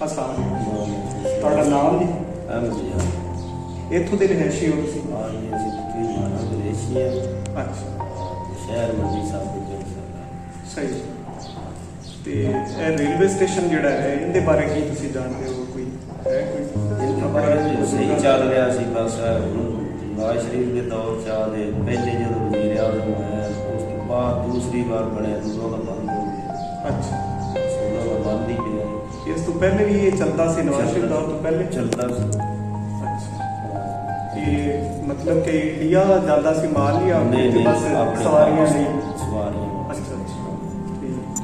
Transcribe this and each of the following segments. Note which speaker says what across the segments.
Speaker 1: ਹਸਾਨ। ਤੁਹਾਡਾ ਨਾਮ ਜੀ? ਇੱਥੋਂ ਦੇ ਰਿਹਾਇਸ਼ੀ ਹੋ ਤੁਸੀਂ? ਅੱਛਾ,
Speaker 2: ਸ਼ਹਿਰ ਮੰਡੀ ਸਾਬਿਤ
Speaker 1: ਸਹੀ। ਤੇ ਇਹ ਰੇਲਵੇ ਸਟੇਸ਼ਨ ਜਿਹੜਾ ਹੈ ਇਹਦੇ ਬਾਰੇ ਕੀ ਤੁਸੀਂ ਜਾਣਦੇ ਹੋ? ਕੋਈ ਹੈ ਕੋਈ
Speaker 2: ਸਹੀ ਚੱਲ ਰਿਹਾ ਸੀ ਬਸ ਨਵਾਜ਼ ਸ਼ਰੀਫ ਦੇ ਦੌਰ ਚ ਆਦੇ ਪਹਿਲੇ ਜਦੋਂ ਵਜ਼ੀਰ ਆਜ਼ਮ ਹੋਇਆ ਉਸ ਤੋਂ ਬਾਅਦ ਦੂਸਰੀ ਵਾਰ ਬਣਿਆ ਦੂਸਰਾ ਦਾ ਬੰਦ ਹੋ ਗਿਆ।
Speaker 1: ਅੱਛਾ,
Speaker 2: ਉਹਦਾ ਦਾ ਬੰਦ ਹੀ ਪਿਆ।
Speaker 1: ਇਸ ਤੋਂ ਪਹਿਲੇ ਵੀ ਇਹ ਚੱਲਦਾ ਸੀ? ਨਵਾਜ਼ ਸ਼ਰੀਫ ਦੌਰ ਤੋਂ ਪਹਿਲੇ
Speaker 2: ਚੱਲਦਾ ਸੀ।
Speaker 1: ਇਹ ਮਤਲਬ ਕਿ ਇੰਡੀਆ ਜਾਂਦਾ ਸੀ ਮਾਲ ਲਿਆ
Speaker 2: ਨਹੀਂ
Speaker 1: ਬਸ ਸਵਾਰੀਆਂ ਲਈ?
Speaker 2: ਸਵਾਰੀਆਂ।
Speaker 1: ਅੱਛਾ ਅੱਛਾ, ਠੀਕ।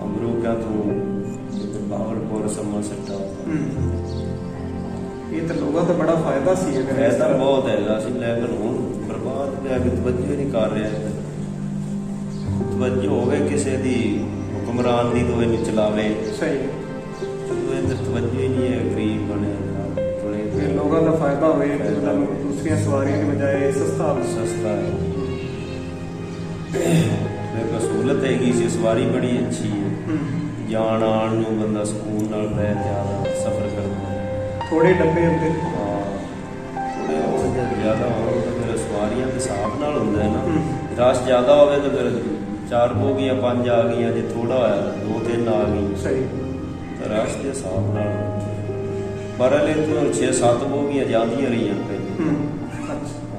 Speaker 2: ਅਮਰੀਕਾ ਤੋਂ ਬਾਹਵਲਪੁਰ ਸਮਾਂ ਸੱਟਾ।
Speaker 1: ਇਹ ਤਾਂ ਲੋਕਾਂ ਦਾ ਬੜਾ ਫਾਇਦਾ ਸੀ।
Speaker 2: ਫਾਇਦਾ ਬਹੁਤ ਹੈਗਾ ਸੀ ਲੇਕਿਨ ਹੁਣ ਬਰਬਾਦ ਲਿਆ ਕੇ ਤਵੱਜੋ ਨਹੀਂ ਕਰ ਰਿਹਾ। ਤਵੱਜੋ ਹੋਵੇ ਕਿਸੇ ਦੀ ਹੁਕਮਰਾਨ ਦੀ ਤੋਂ ਇਹਨੂੰ ਚਲਾਵੇ।
Speaker 1: ਸਹੀ।
Speaker 2: ਜਦੋਂ ਇਹ ਤਵੱਜੋ ਹੀ ਨਹੀਂ ਹੈ ਗਰੀਬ ਬਣਿਆ
Speaker 1: ਲੋਕਾਂ ਦਾ ਫਾਇਦਾ ਹੋਵੇ ਮਤਲਬ ਦੂਸਰੀਆਂ ਸਵਾਰੀਆਂ ਦੀ ਬਜਾਏ ਸਸਤਾ
Speaker 2: ਹੈ। ਮੇਰੇ ਸਹੂਲਤ ਹੈਗੀ ਸੀ, ਸਵਾਰੀ ਬੜੀ ਅੱਛੀ ਹੈ, ਜਾਣ ਆਉਣ ਨੂੰ ਬੰਦਾ ਸਕੂਨ ਨਾਲ ਬਹਿ ਜ਼ਿਆਦਾ ਸਫ਼ਰ ਕਰਦਾ।
Speaker 1: ਥੋੜੇ ਡੱਬੇ ਹੁੰਦੇ?
Speaker 2: ਹਾਂ, ਥੋੜੇ ਹੋਰ ਜ਼ਿਆਦਾ ਹੋਣ ਤਾਂ ਫਿਰ ਸਵਾਰੀਆਂ ਦੇ ਹਿਸਾਬ ਨਾਲ ਹੁੰਦਾ ਹੈ ਨਾ। ਰਸ਼ ਜ਼ਿਆਦਾ ਹੋਵੇ ਤਾਂ ਫਿਰ 4 ਬੋਗੀਆਂ 5 ਆ ਗਈਆਂ, ਜੇ ਥੋੜਾ ਹੋਇਆ 2-3 ਆ ਗਈ।
Speaker 1: ਸਹੀ।
Speaker 2: ਤਾਂ ਰਸ਼ ਦੇ ਹਿਸਾਬ ਨਾਲ ਪਰ ਹਲੇ ਤੋਂ 6-7 ਬੋਗੀਆਂ ਜਾਂਦੀਆਂ ਰਹੀਆਂ ਪਹਿਲੇ।
Speaker 1: ਅੱਛਾ,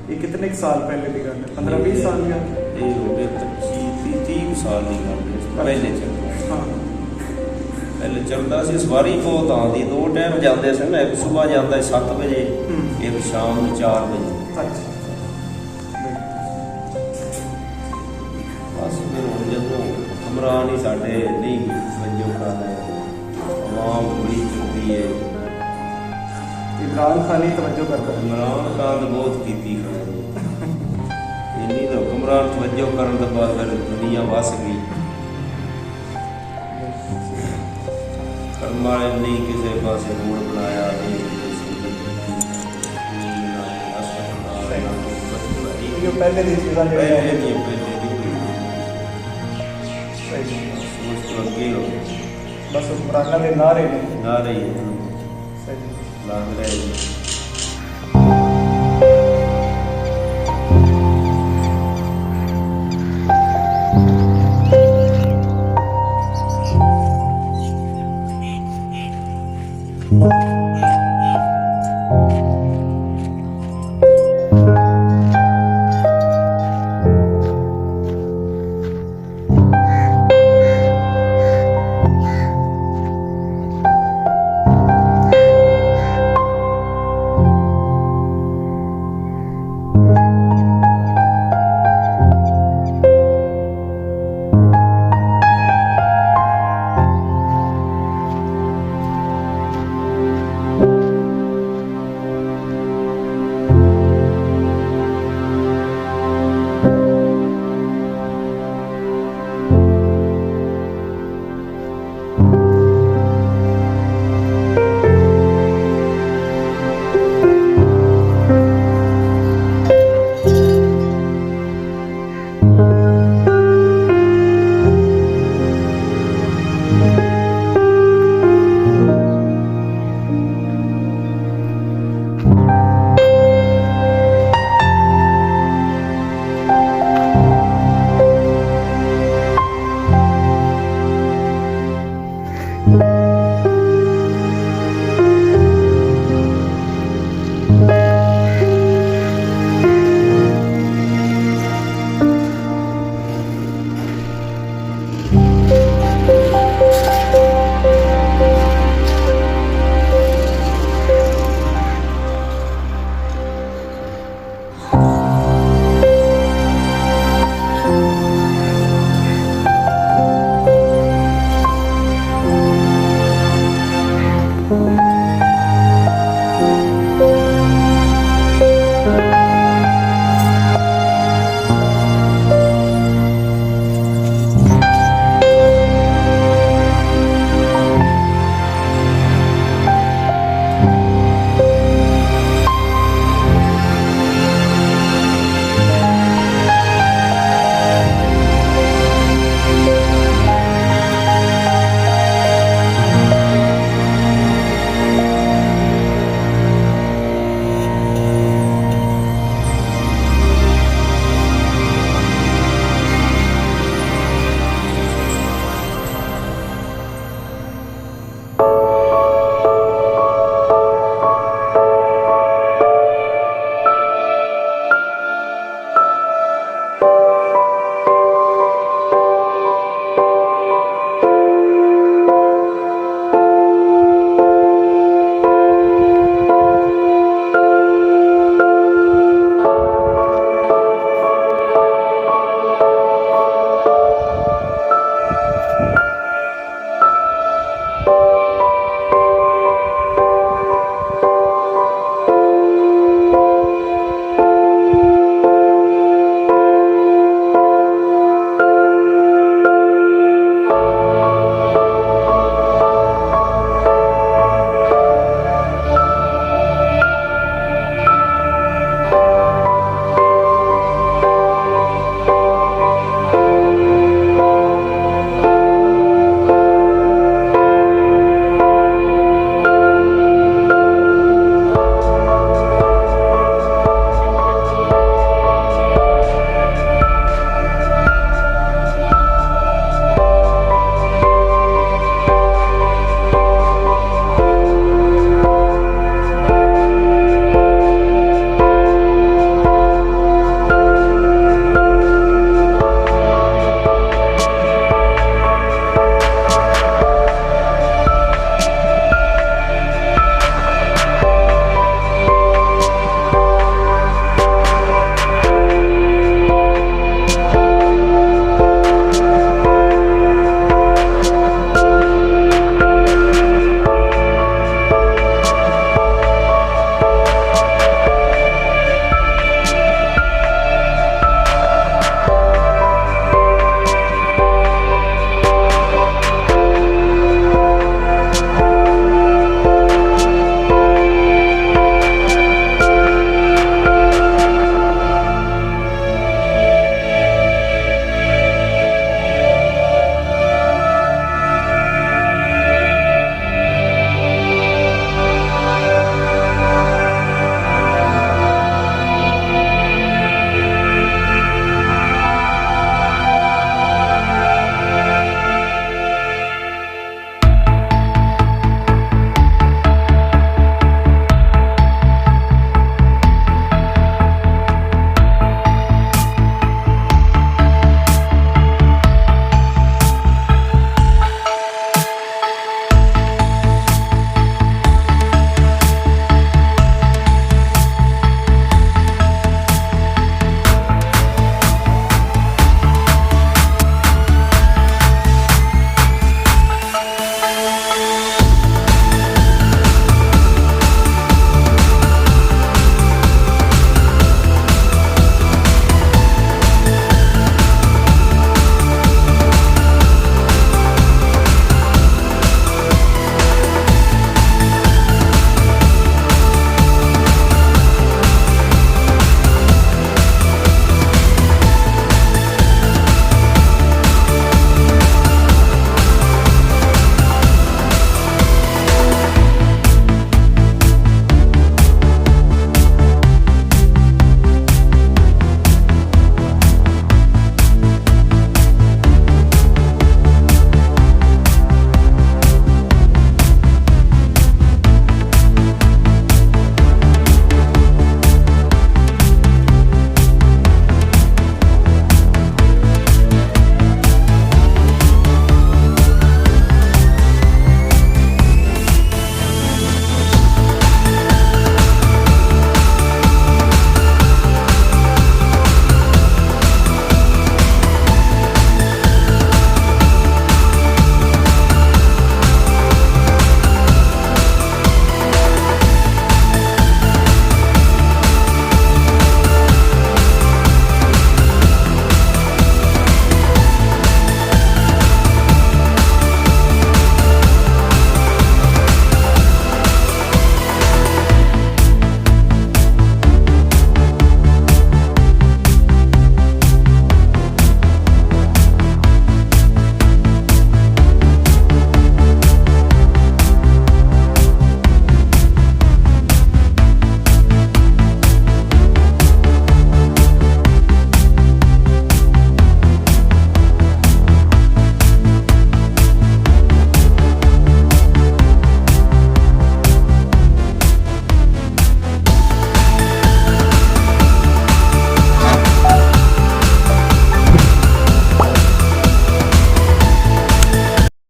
Speaker 1: ਇਹ ਕਿਤਨੇ ਸਾਲ ਪਹਿਲੇ ਦੀ ਗੱਲ ਹੈ? 15-20 ਸਾਲ ਦੀ?
Speaker 2: ਇਹ ਹੋ ਗਏ 25-30 ਸਾਲ ਦੀ ਗੱਲ ਹੈ। ਪਹਿਲੇ ਚੱਲਦਾ।
Speaker 1: ਹਾਂ,
Speaker 2: ਪਹਿਲੇ ਚੱਲਦਾ ਸੀ, ਸਵਾਰੀ ਬਹੁਤ ਆਉਂਦੀ। 2 ਟਾਈਮ ਜਾਂਦੇ ਸਨ, ਇੱਕ ਸੁਬਾਹ ਜਾਂਦਾ 7 ਵਜੇ, ਇੱਕ ਸ਼ਾਮ ਨੂੰ 4 ਵਜੇ।
Speaker 1: ਅੱਛਾ,
Speaker 2: ਬਸ ਫਿਰ ਹੁਣ ਜਦੋਂ ਹੁਕਮਰਾਨ ਹੀ ਸਾਡੇ ਨਹੀਂ ਵਜੋਂ ਕਰ ਆਵਾਮ ਬੜੀ ਚੁੱਕੀ ਹੈ।
Speaker 1: ਇਮਰਾਨ ਖਾਨ ਹੀ ਤਵੱਜੋ ਕਰਦਾ?
Speaker 2: ਇਮਰਾਨ ਖਾਨ ਬਹੁਤ ਕੀਤੀ ਖੜੀ ਇੰਨੀ ਤਾਂ ਹੁਕਮਰਾਨ ਤਵੱਜੋ ਕਰਨ ਤੋਂ ਬਾਅਦ ਫਿਰ ਦੁਨੀਆ ਵਸ ਗਈ। ਕਰਮ ਵਾਲੇ ਨਹੀਂ ਕਿਸੇ ਪਾਸੇ ਰੋਡ ਬਣਾਇਆ,
Speaker 1: ਪਹਿਲੇ ਦੀ ਚੀਜ਼ਾਂ
Speaker 2: ਪਹਿਲੇ ਦੀਆਂ ਪਹਿਲੇ ਦੀ
Speaker 1: ਸੋਚ
Speaker 2: ਤੋਂ ਅੱਗੇ ਹੋ
Speaker 1: ਬਸ ਹੁਕਮਰਾਨਾਂ ਦੇ ਨਾਰੇ ਨੇ।
Speaker 2: ਨਾਰੇ
Speaker 1: ਸਹੀ
Speaker 2: ਲੱਗ ਰਹੇ।